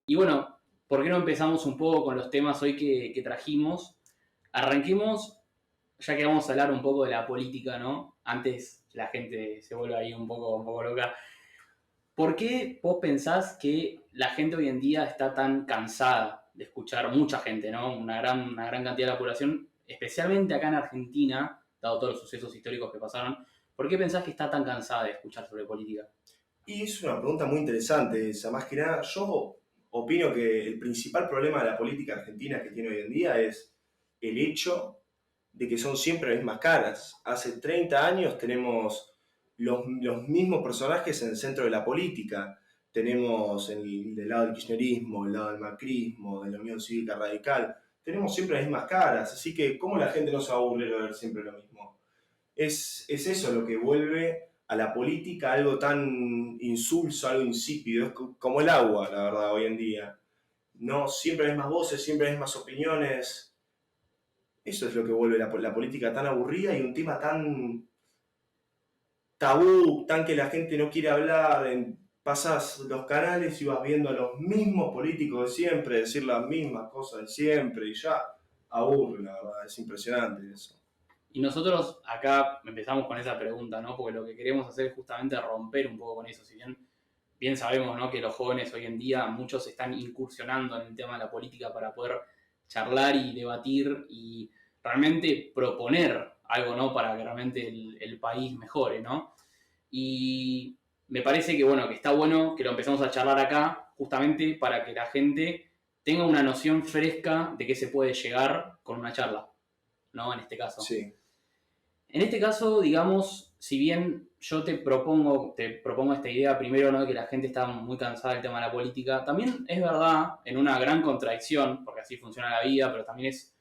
Y bueno, ¿por qué no empezamos un poco con los temas hoy que trajimos? Arranquemos, ya que vamos a hablar un poco de la política, ¿no? Antes la gente se vuelve ahí un poco loca. ¿Por qué vos pensás que la gente hoy en día está tan cansada de escuchar mucha gente, ¿no? Una gran cantidad de la población, especialmente acá en Argentina, dado todos los sucesos históricos que pasaron, ¿por qué pensás que está tan cansada de escuchar sobre política? Y es una pregunta muy interesante esa. Más que nada, yo opino que el principal problema de la política argentina que tiene hoy en día es el hecho de que son siempre las mismas caras. Hace 30 años tenemos los mismos personajes en el centro de la política. Tenemos del lado del kirchnerismo, del lado del macrismo, de la Unión Cívica Radical. Tenemos siempre las mismas caras, así que ¿cómo la gente no se aburre de ver siempre lo mismo? Es eso lo que vuelve a la política algo tan insulso, algo insípido, es como el agua, la verdad, hoy en día. No, siempre hay más voces, siempre hay más opiniones. Eso es lo que vuelve la política tan aburrida y un tema tan tabú, tan que la gente no quiere hablar. Pasas los canales y vas viendo a los mismos políticos de siempre decir las mismas cosas de siempre y ya aburre, la verdad, es impresionante eso. Y nosotros acá empezamos con esa pregunta, ¿no? Porque lo que queremos hacer es justamente romper un poco con eso. Si bien sabemos, ¿no?, que los jóvenes hoy en día, muchos están incursionando en el tema de la política para poder charlar y debatir y realmente proponer algo, ¿no?, para que realmente el país mejore, ¿no? Y me parece que, bueno, que está bueno que lo empezamos a charlar acá, justamente para que la gente tenga una noción fresca de qué se puede llegar con una charla, ¿no? En este caso. Sí. En este caso, digamos, si bien yo te propongo esta idea primero, ¿no?, de que la gente está muy cansada del tema de la política, también es verdad, en una gran contradicción, porque así funciona la vida, pero también es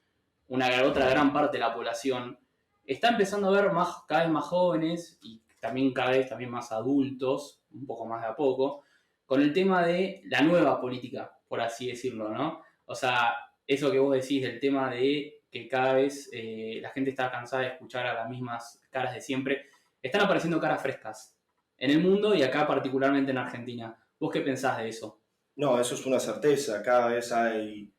una otra gran parte de la población, está empezando a ver más, cada vez más jóvenes y también cada vez también más adultos, un poco más de a poco, con el tema de la nueva política, por así decirlo, ¿no? O sea, eso que vos decís del tema de que cada vez la gente está cansada de escuchar a las mismas caras de siempre, están apareciendo caras frescas en el mundo y acá particularmente en Argentina. ¿Vos qué pensás de eso? No, eso es una certeza. Cada vez hay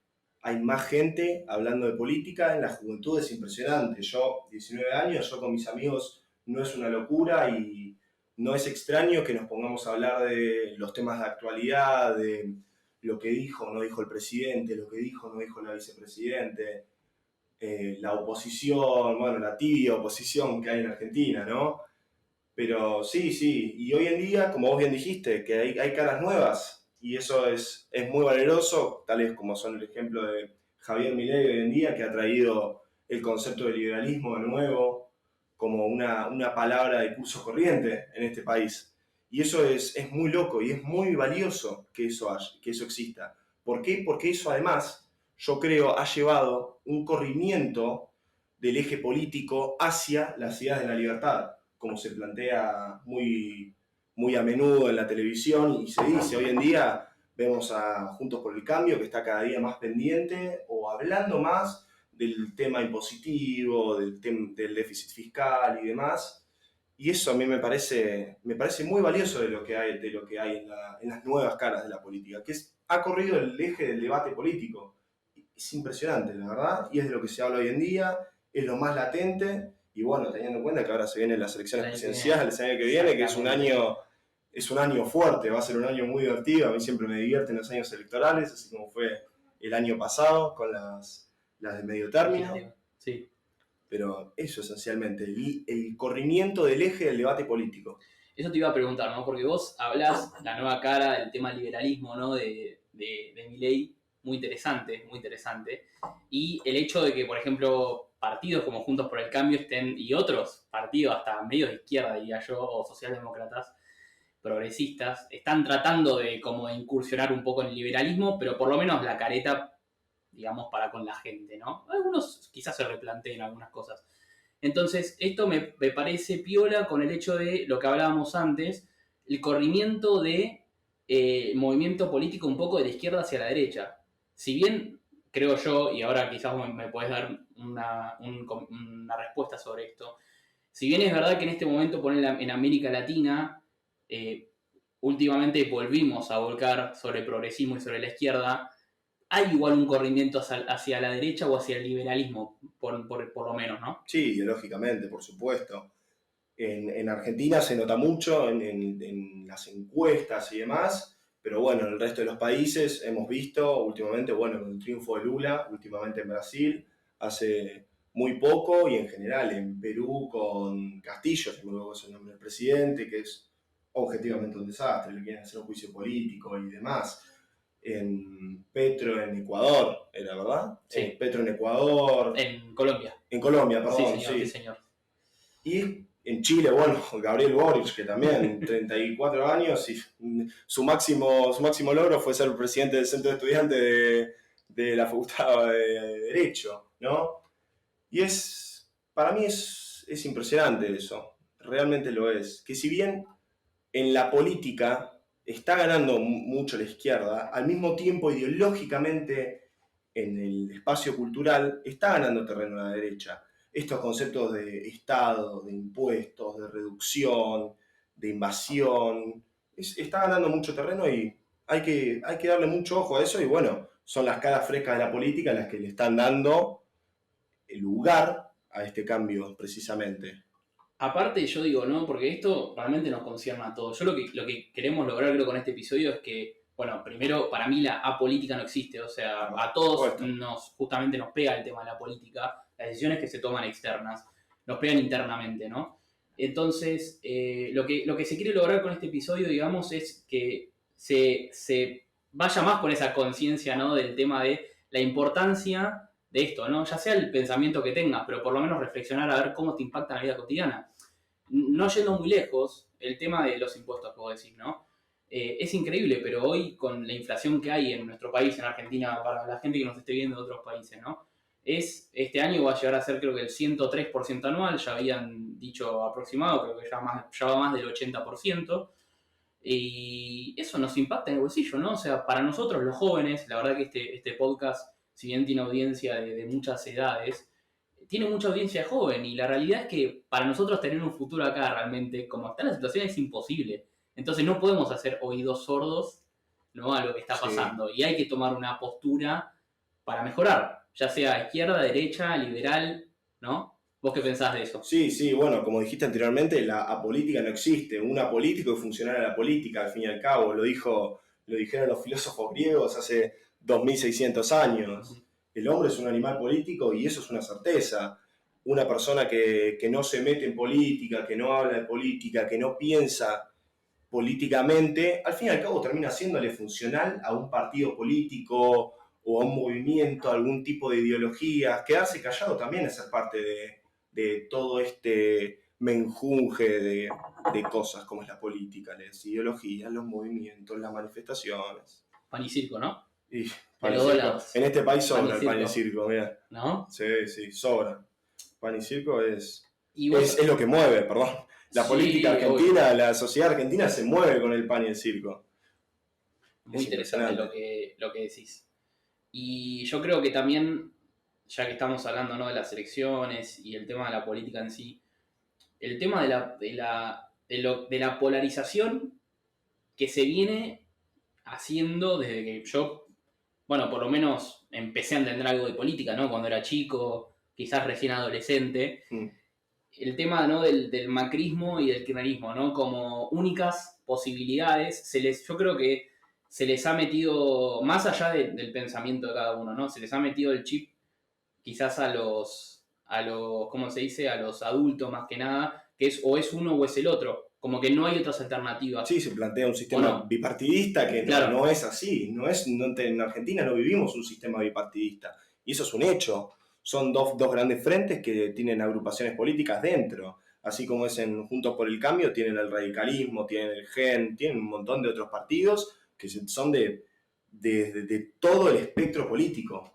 más gente hablando de política. En la juventud es impresionante. Yo, 19 años, yo con mis amigos no es una locura y no es extraño que nos pongamos a hablar de los temas de actualidad, de lo que dijo o no dijo el presidente, lo que dijo o no dijo la vicepresidente, la oposición, bueno, la tibia oposición que hay en Argentina, ¿no? Pero sí, sí, y hoy en día, como vos bien dijiste, que hay caras nuevas y eso es muy valeroso, tal vez como son el ejemplo de Javier Milei hoy en día, que ha traído el concepto de liberalismo de nuevo como una palabra de curso corriente en este país. Y eso es muy loco y es muy valioso que eso exista. ¿Por qué? Porque eso además, yo creo, ha llevado un corrimiento del eje político hacia las ideas de la libertad, como se plantea muy a menudo en la televisión y se dice hoy en día, vemos a Juntos por el Cambio que está cada día más pendiente o hablando más del tema impositivo, del déficit fiscal y demás. Y eso a mí me parece muy valioso de lo que hay en las nuevas caras de la política, que ha corrido el eje del debate político. Es impresionante, la verdad, y es de lo que se habla hoy en día, es lo más latente, y bueno, teniendo en cuenta que ahora se vienen las elecciones El año que viene, presidenciales el año que viene, que exactamente. es un año fuerte, va a ser un año muy divertido, a mí siempre me divierten los años electorales, así como fue el año pasado con las de medio término, Legislativa. Sí. pero eso esencialmente, el corrimiento del eje del debate político. Eso te iba a preguntar, ¿no? Porque vos hablás la nueva cara del tema liberalismo, ¿no? De Milei, muy interesante, muy interesante. Y el hecho de que, por ejemplo, partidos como Juntos por el Cambio estén, y otros partidos, hasta medio de izquierda, diría yo, o socialdemócratas, progresistas, están tratando de como de incursionar un poco en el liberalismo, pero por lo menos la careta, digamos, para con la gente, ¿no? Algunos quizás se replanteen algunas cosas. Entonces, esto me parece piola con el hecho de lo que hablábamos antes, el corrimiento de movimiento político un poco de la izquierda hacia la derecha. Si bien creo yo, y ahora quizás me podés dar una respuesta sobre esto, si bien es verdad que en este momento en América Latina, últimamente volvimos a volcar sobre el progresismo y sobre la izquierda, hay igual un corrimiento hacia la derecha o hacia el liberalismo, por lo menos, ¿no? Sí, ideológicamente, por supuesto. En Argentina se nota mucho en las encuestas y demás, pero bueno, en el resto de los países hemos visto últimamente, bueno, con el triunfo de Lula, últimamente en Brasil, hace muy poco, y en general en Perú con Castillo, si me acuerdo es el nombre del presidente, que es objetivamente un desastre, le quieren hacer un juicio político y demás. En Petro en Ecuador, ¿era verdad? Sí. Petro en Ecuador. En Colombia. En Colombia, Sí, perdón, señor, sí, señor. Y en Chile, bueno, Gabriel Boric, que también, 34 años, y su máximo logro fue ser presidente del centro de estudiantes de la Facultad de Derecho, ¿no? Y para mí es impresionante eso, realmente lo es. Que si bien en la política está ganando mucho la izquierda, al mismo tiempo ideológicamente en el espacio cultural está ganando terreno la derecha. Estos conceptos de Estado, de impuestos, de reducción, de invasión, está ganando mucho terreno y hay que darle mucho ojo a eso y bueno, son las caras frescas de la política las que le están dando el lugar a este cambio precisamente. Aparte, yo digo, ¿no? Porque esto realmente nos concierne a todos. Yo lo que queremos lograr, creo, con este episodio es que, bueno, primero, para mí la apolítica no existe. O sea, a todos justamente nos pega el tema de la política, las decisiones que se toman externas, nos pegan internamente, ¿no? Entonces, lo que se quiere lograr con este episodio, digamos, es que se vaya más con esa conciencia, ¿no? Del tema de la importancia de esto, ¿no? Ya sea el pensamiento que tengas, pero por lo menos reflexionar a ver cómo te impacta en la vida cotidiana. No yendo muy lejos, el tema de los impuestos que vos decís, ¿no? Es increíble, pero hoy con la inflación que hay en nuestro país, en Argentina, para la gente que nos esté viendo de otros países, ¿no? Este año va a llegar a ser creo que el 103% anual, ya habían dicho aproximado, creo que ya va más del 80%, y eso nos impacta en el bolsillo, ¿no? O sea, para nosotros los jóvenes, la verdad que este podcast, si bien tiene audiencia de muchas edades, tiene mucha audiencia joven y la realidad es que para nosotros tener un futuro acá realmente, como está la situación, es imposible. Entonces no podemos hacer oídos sordos, ¿no? A lo que está pasando y hay que tomar una postura para mejorar, ya sea izquierda, derecha, liberal, ¿no? ¿Vos qué pensás de eso? Sí, sí, bueno, como dijiste anteriormente, la apolítica no existe. Un apolítico es funcional a la política, al fin y al cabo. Lo dijeron los filósofos griegos hace 2600 años. El hombre es un animal político y eso es una certeza. Una persona que no se mete en política, que no habla de política, que no piensa políticamente, al fin y al cabo termina haciéndole funcional a un partido político o a un movimiento, a algún tipo de ideología. Quedarse callado también es ser parte de todo este menjunje de cosas como es la política, las ideologías, los movimientos, las manifestaciones. Pan y circo, ¿no? Y pan y circo. En este país sobra el pan y circo, mira. ¿No? Sí, sí, sobra. Pan y circo es lo que mueve, perdón. La política argentina, obvio. La sociedad argentina se mueve con el pan y el circo. Muy interesante lo que decís. Y yo creo que también, ya que estamos hablando, ¿no?, de las elecciones y el tema de la política en sí, el tema de la polarización que se viene haciendo desde que yo, bueno, por lo menos empecé a entender algo de política, ¿no? Cuando era chico, quizás recién adolescente. El tema, ¿no?, del macrismo y del kirchnerismo, ¿no? Como únicas posibilidades. Yo creo que se les ha metido, más allá del pensamiento de cada uno, ¿no? Se les ha metido el chip quizás a los, ¿cómo se dice? A los adultos más que nada, que o es uno o es el otro. Como que no hay otras alternativas. Sí, se plantea un sistema bipartidista que claro, no es así. En Argentina no vivimos un sistema bipartidista. Y eso es un hecho. Son dos grandes frentes que tienen agrupaciones políticas dentro. Así como es en Juntos por el Cambio, tienen el radicalismo, tienen el GEN, tienen un montón de otros partidos que son de todo el espectro político.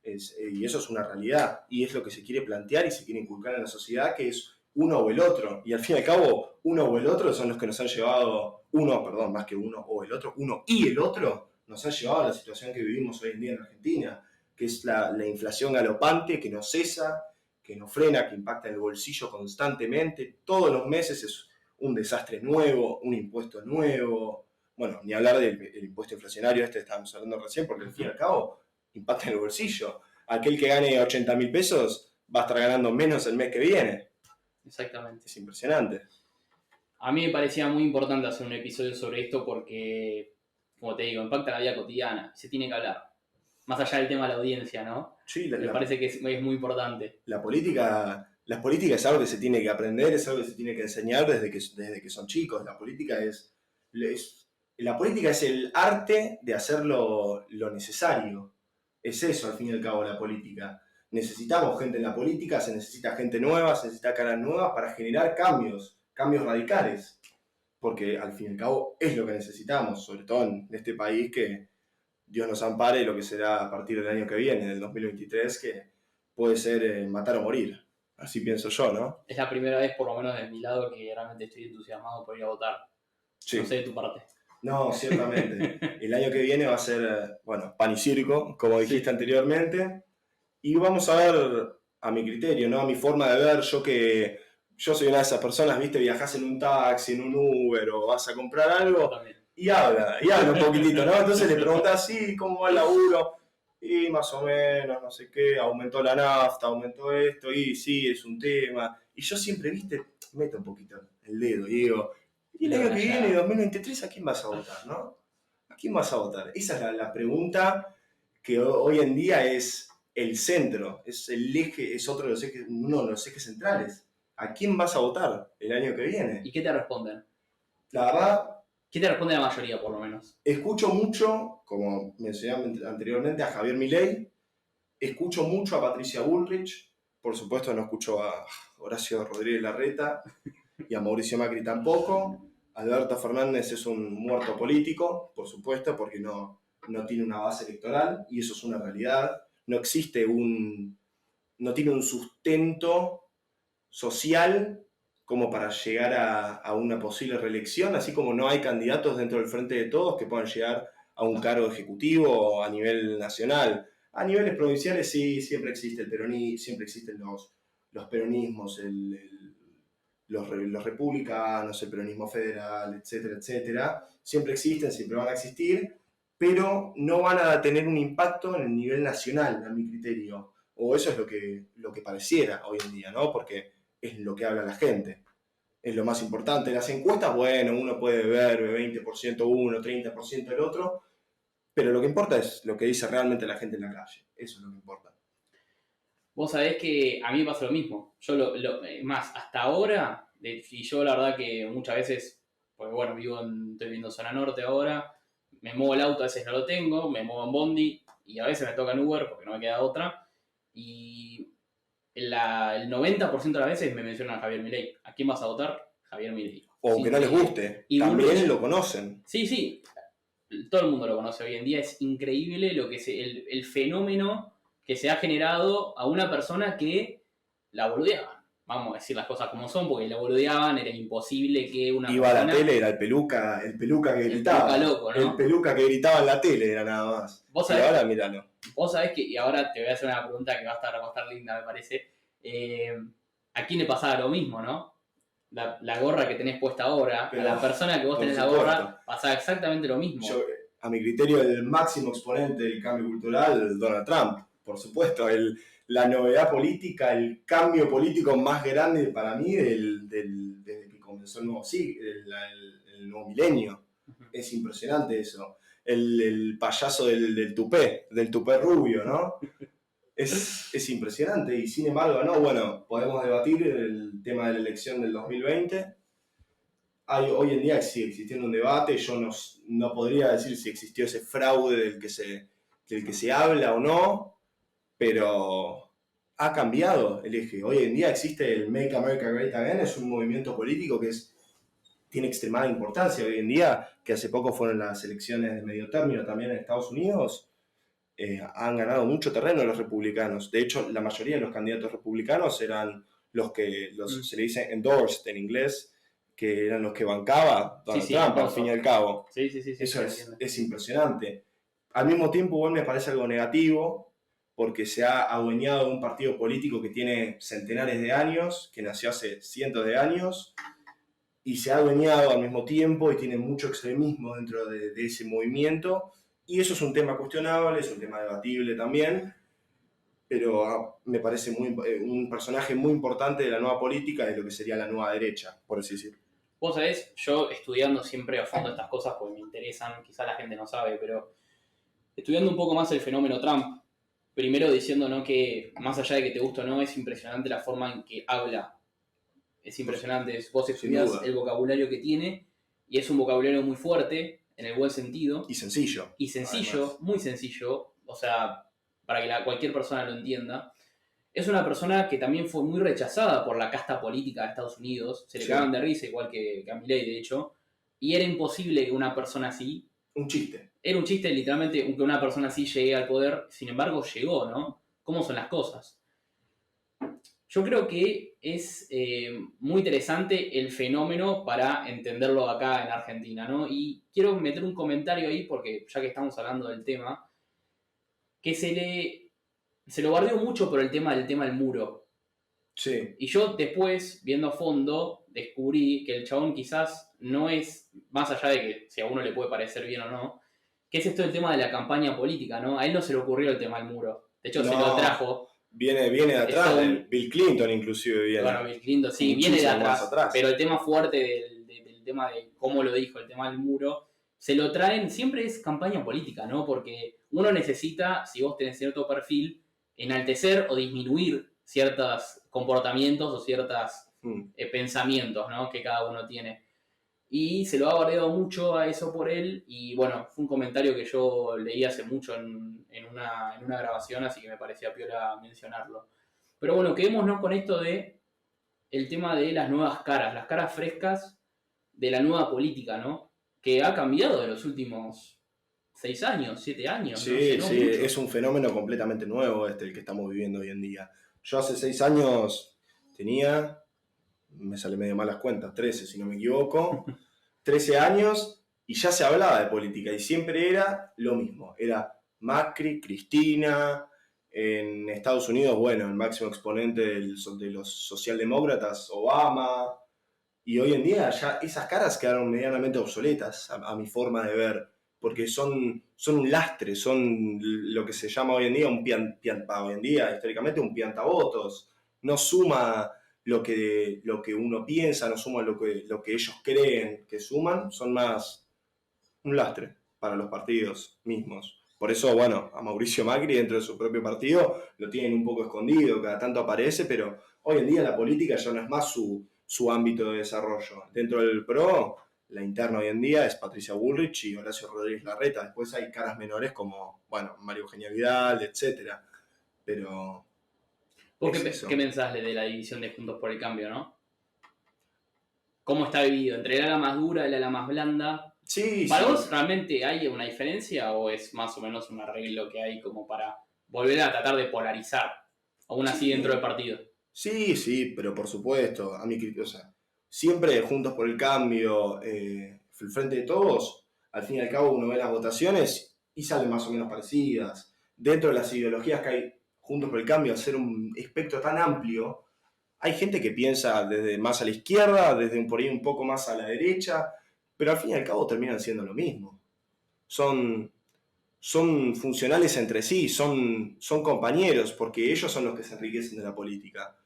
Y eso es una realidad. Y es lo que se quiere plantear y se quiere inculcar en la sociedad, que es uno o el otro. Y al fin y al cabo, uno o el otro son los que nos han llevado, más que uno o el otro, uno y el otro, nos han llevado a la situación que vivimos hoy en día en Argentina, que es la inflación galopante, que no cesa, que no frena, que impacta en el bolsillo constantemente. Todos los meses es un desastre nuevo, un impuesto nuevo. Bueno, ni hablar del impuesto inflacionario, estábamos hablando recién, porque al fin y al cabo impacta en el bolsillo. Aquel que gane 80.000 pesos va a estar ganando menos el mes que viene. Exactamente. Es impresionante. A mí me parecía muy importante hacer un episodio sobre esto porque, como te digo, impacta la vida cotidiana. Se tiene que hablar. Más allá del tema de la audiencia, ¿no? Sí, me parece que es muy importante. La política es algo que se tiene que aprender, es algo que se tiene que enseñar desde que son chicos. La política es el arte de hacer lo necesario. Es eso, al fin y al cabo, la política. Necesitamos gente en la política, se necesita gente nueva, se necesita caras nuevas para generar cambios radicales. Porque al fin y al cabo es lo que necesitamos, sobre todo en este país que Dios nos ampare lo que será a partir del año que viene, del 2023, que puede ser matar o morir. Así pienso yo, ¿no? Es la primera vez, por lo menos de mi lado, que realmente estoy entusiasmado por ir a votar. Sí. No sé de tu parte. No, ciertamente. El año que viene va a ser, pan y circo, como dijiste anteriormente. Y vamos a ver, a mi criterio, ¿no? A mi forma de ver, yo soy una de esas personas, ¿viste? Viajás en un taxi, en un Uber o vas a comprar algo y habla un poquitito, ¿no? Entonces le preguntás, sí, ¿cómo va el laburo? Y más o menos, no sé qué, aumentó la nafta, aumentó esto, y sí, es un tema. Y yo siempre, ¿viste? Meto un poquito el dedo y digo, ¿y el año que viene, 2023, a quién vas a votar, no? ¿A quién vas a votar? Esa es la pregunta que hoy en día es el centro, es el eje, es uno de los ejes centrales. ¿A quién vas a votar el año que viene? ¿Y qué te responden? La verdad, ¿qué te responde la mayoría, por lo menos? Escucho mucho, como mencioné anteriormente, a Javier Milei, escucho mucho a Patricia Bullrich, por supuesto no escucho a Horacio Rodríguez Larreta y a Mauricio Macri tampoco. Alberto Fernández es un muerto político, por supuesto, porque no tiene una base electoral y eso es una realidad. No tiene un sustento social como para llegar a una posible reelección, así como no hay candidatos dentro del Frente de Todos que puedan llegar a un cargo ejecutivo a nivel nacional. A niveles provinciales sí, siempre existe el peronismo, siempre existen los peronismos, los republicanos, el peronismo federal, etcétera, etcétera. Siempre existen, siempre van a existir, pero no van a tener un impacto en el nivel nacional, a mi criterio. O eso es lo que pareciera hoy en día, ¿no? Porque es lo que habla la gente. Es lo más importante. Las encuestas, bueno, uno puede ver 20% uno, 30% el otro, pero lo que importa es lo que dice realmente la gente en la calle. Eso es lo que importa. Vos sabés que a mí me pasa lo mismo. Yo más, hasta ahora, y yo la verdad que muchas veces, porque bueno, estoy viviendo en zona norte ahora, me muevo el auto, a veces no lo tengo, me muevo en bondi, y a veces me toca en Uber porque no me queda otra, y el 90% de las veces me mencionan a Javier Milei. ¿A quién vas a votar? Javier Milei. O aunque no les guste, y también lo conocen. Sí, todo el mundo lo conoce hoy en día. Es increíble lo que el fenómeno que se ha generado a una persona que la boludeaban. Vamos a decir las cosas como son, porque la boludeaban, era imposible que una Iba persona... a la tele, era el peluca que gritaba. El peluca loco, ¿no? El peluca que gritaba en la tele era nada más. ¿Vos sabés, y ahora míralo. Vos sabés que, y ahora te voy a hacer una pregunta que va a estar linda, me parece. ¿A quién le pasaba lo mismo, no? La gorra que tenés puesta ahora, pero, a la persona que vos tenés la gorra, pasaba exactamente lo mismo. A mi criterio, el máximo exponente del cambio cultural, Donald Trump, por supuesto. La novedad política, el cambio político más grande para mí desde que comenzó el nuevo milenio. Uh-huh. Es impresionante eso. El payaso del tupé rubio, ¿no? Es impresionante y sin embargo, no, bueno, podemos debatir el tema de la elección del 2020. Hoy en día sigue existiendo un debate, yo no podría decir si existió ese fraude del que se habla o no, pero ha cambiado el eje. Hoy en día existe el Make America Great Again, es un movimiento político que tiene extremada importancia hoy en día, que hace poco fueron las elecciones de medio término también en Estados Unidos. Han ganado mucho terreno los republicanos. De hecho, la mayoría de los candidatos republicanos eran se le dice endorsed en inglés, que eran los que bancaba Donald Trump, al fin y al cabo. Sí, eso es impresionante. Al mismo tiempo, igual me parece algo negativo, porque se ha adueñado de un partido político que tiene centenares de años, que nació hace cientos de años, y se ha adueñado al mismo tiempo y tiene mucho extremismo dentro de ese movimiento, y eso es un tema cuestionable, es un tema debatible también, pero me parece un personaje muy importante de la nueva política, de lo que sería la nueva derecha, por así decirlo. Vos sabés, yo estudiando siempre a fondo estas cosas porque me interesan, quizá la gente no sabe, pero estudiando un poco más el fenómeno Trump, primero diciendo, ¿no?, que más allá de que te guste o no, es impresionante la forma en que habla. Es impresionante. Vos estudiás el vocabulario que tiene y es un vocabulario muy fuerte, en el buen sentido. Y sencillo. Y sencillo, además. Muy sencillo, o sea, para que cualquier persona lo entienda. Es una persona que también fue muy rechazada por la casta política de Estados Unidos. Se le cagaban de risa, igual que a Milei, de hecho. Y era imposible que una persona así... Un chiste. Era un chiste, literalmente, que una persona así llegue al poder. Sin embargo, llegó, ¿no? ¿Cómo son las cosas? Yo creo que es muy interesante el fenómeno para entenderlo acá en Argentina, ¿no? Y quiero meter un comentario ahí, porque ya que estamos hablando del tema, que se lo bardeó mucho por el tema del muro. Sí. Y yo después, viendo a fondo, descubrí que el chabón quizás no es, más allá de que si a uno le puede parecer bien o no, que es esto el tema de la campaña política, ¿no? A él no se le ocurrió el tema del muro. De hecho, se lo trajo. Viene de atrás, Bill Clinton inclusive viene. Bueno, Bill Clinton, sí, viene de atrás, pero el tema fuerte del tema de cómo lo dijo, el tema del muro, se lo traen, siempre es campaña política, ¿no? Porque uno necesita, si vos tenés cierto perfil, enaltecer o disminuir ciertos comportamientos o ciertos pensamientos, ¿no?, que cada uno tiene. Y se lo ha bardeado mucho a eso por él, y bueno, fue un comentario que yo leí hace mucho en una grabación, así que me parecía piola mencionarlo. Pero bueno, quedémonos con esto de el tema de las nuevas caras, las caras frescas de la nueva política, ¿no? Que ha cambiado en los últimos 6 años, 7 años. Sí, no sé, sí, es un fenómeno completamente nuevo el que estamos viviendo hoy en día. Yo hace 6 años tenía, me sale medio mal las cuentas, 13 si no me equivoco, 13 años y ya se hablaba de política y siempre era lo mismo, era Macri, Cristina, en Estados Unidos, bueno, el máximo exponente de los socialdemócratas, Obama, y hoy en día ya esas caras quedaron medianamente obsoletas a mi forma de ver, porque son un lastre, son lo que se llama hoy en día, históricamente un piantavotos, no suma lo que uno piensa, no suma lo que ellos creen que suman, son más un lastre para los partidos mismos. Por eso, bueno, a Mauricio Macri dentro de su propio partido lo tienen un poco escondido, cada tanto aparece, pero hoy en día la política ya no es más su ámbito de desarrollo. Dentro del PRO, la interna hoy en día es Patricia Bullrich y Horacio Rodríguez Larreta. Después hay caras menores como, bueno, María Eugenia Vidal, etc. Pero... ¿Vos qué pensás de la división de Juntos por el Cambio, no? ¿Cómo está dividido? ¿Entre el ala más dura y el ala más blanda? Sí, ¿Para vos realmente hay una diferencia o es más o menos un arreglo que hay como para volver a tratar de polarizar, aún así dentro del partido? Sí, pero por supuesto, a mí, o sea, siempre Juntos por el Cambio, el Frente de Todos, al fin y al cabo uno ve las votaciones y salen más o menos parecidas. Dentro de las ideologías que hay Juntos por el Cambio, al ser un espectro tan amplio, hay gente que piensa desde más a la izquierda, desde por ahí un poco más a la derecha, pero al fin y al cabo terminan siendo lo mismo. Son funcionales entre sí, son compañeros, porque ellos son los que se enriquecen de la política.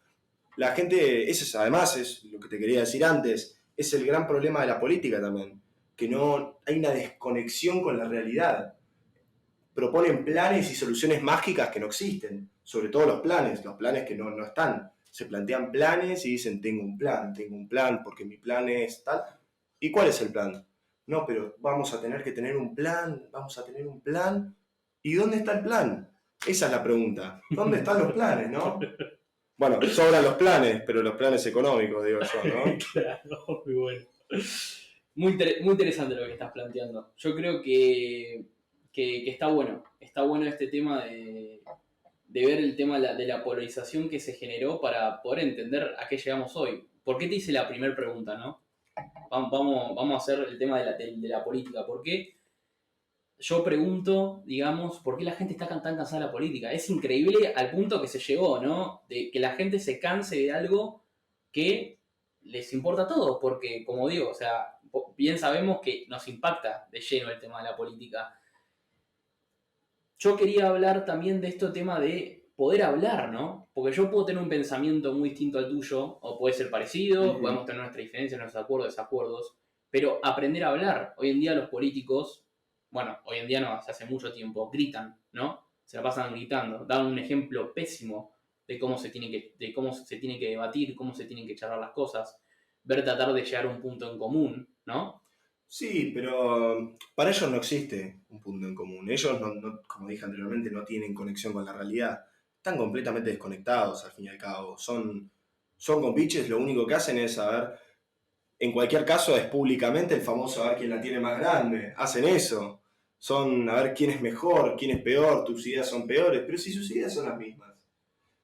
La gente, además es lo que te quería decir antes, es el gran problema de la política también, que no hay una desconexión con la realidad. Proponen planes y soluciones mágicas que no existen, sobre todo los planes que no están. Se plantean planes y dicen, tengo un plan, porque mi plan es tal. ¿Y cuál es el plan? No, pero vamos a tener que tener un plan. ¿Y dónde está el plan? Esa es la pregunta. ¿Dónde están los planes, no? Bueno, sobran los planes, pero los planes económicos, digo yo, ¿no? Claro, muy bueno. Muy interesante lo que estás planteando. Yo creo que está bueno. Está bueno este tema de ver el tema de la polarización que se generó para poder entender a qué llegamos hoy. ¿Por qué te hice la primera pregunta, no? Vamos a hacer el tema de la política. ¿Por qué? Yo pregunto, digamos, ¿por qué la gente está tan cansada de la política? Es increíble al punto que se llegó, ¿no? De que la gente se canse de algo que les importa a todos, porque, como digo, o sea, bien sabemos que nos impacta de lleno el tema de la política. Yo quería hablar también de este tema de poder hablar, ¿no? Porque yo puedo tener un pensamiento muy distinto al tuyo, o puede ser parecido, podemos tener nuestras diferencias, nuestros acuerdos, desacuerdos, pero aprender a hablar. Hoy en día los políticos, bueno, hoy en día no, hace mucho tiempo, gritan, ¿no? Se la pasan gritando. Dan un ejemplo pésimo de cómo se tiene que debatir, cómo se tienen que charlar las cosas, tratar de llegar a un punto en común, ¿no? Sí, pero para ellos no existe un punto en común. Ellos, como dije anteriormente, no tienen conexión con la realidad. Están completamente desconectados, al fin y al cabo. Son compiches, lo único que hacen es saber, en cualquier caso es públicamente el famoso a ver quién la tiene más grande. Hacen eso. Son a ver quién es mejor, quién es peor, tus ideas son peores, pero si sus ideas son las mismas.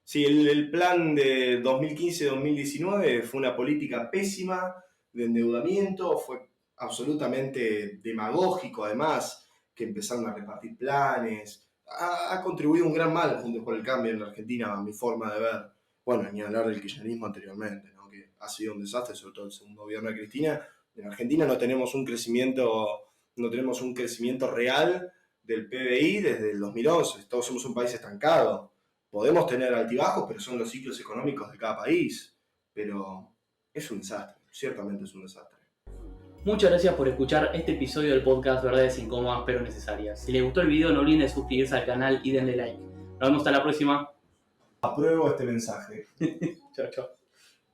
Si el plan de 2015-2019 fue una política pésima de endeudamiento, fue absolutamente demagógico además, que empezaron a repartir planes, ha contribuido un gran mal Juntos por el Cambio en la Argentina, a mi forma de ver. Bueno, ni hablar del kirchnerismo anteriormente, ¿no? Que ha sido un desastre, sobre todo el segundo gobierno de Cristina. En Argentina no tenemos un crecimiento real del PBI desde el 2011, todos somos un país estancado. Podemos tener altibajos, pero son los ciclos económicos de cada país. Pero es un desastre, ciertamente es un desastre. Muchas gracias por escuchar este episodio del podcast Verdades Incómodas pero Necesarias. Si les gustó el video no olviden suscribirse al canal y denle like. Nos vemos hasta la próxima. Apruebo este mensaje. Chao, chao.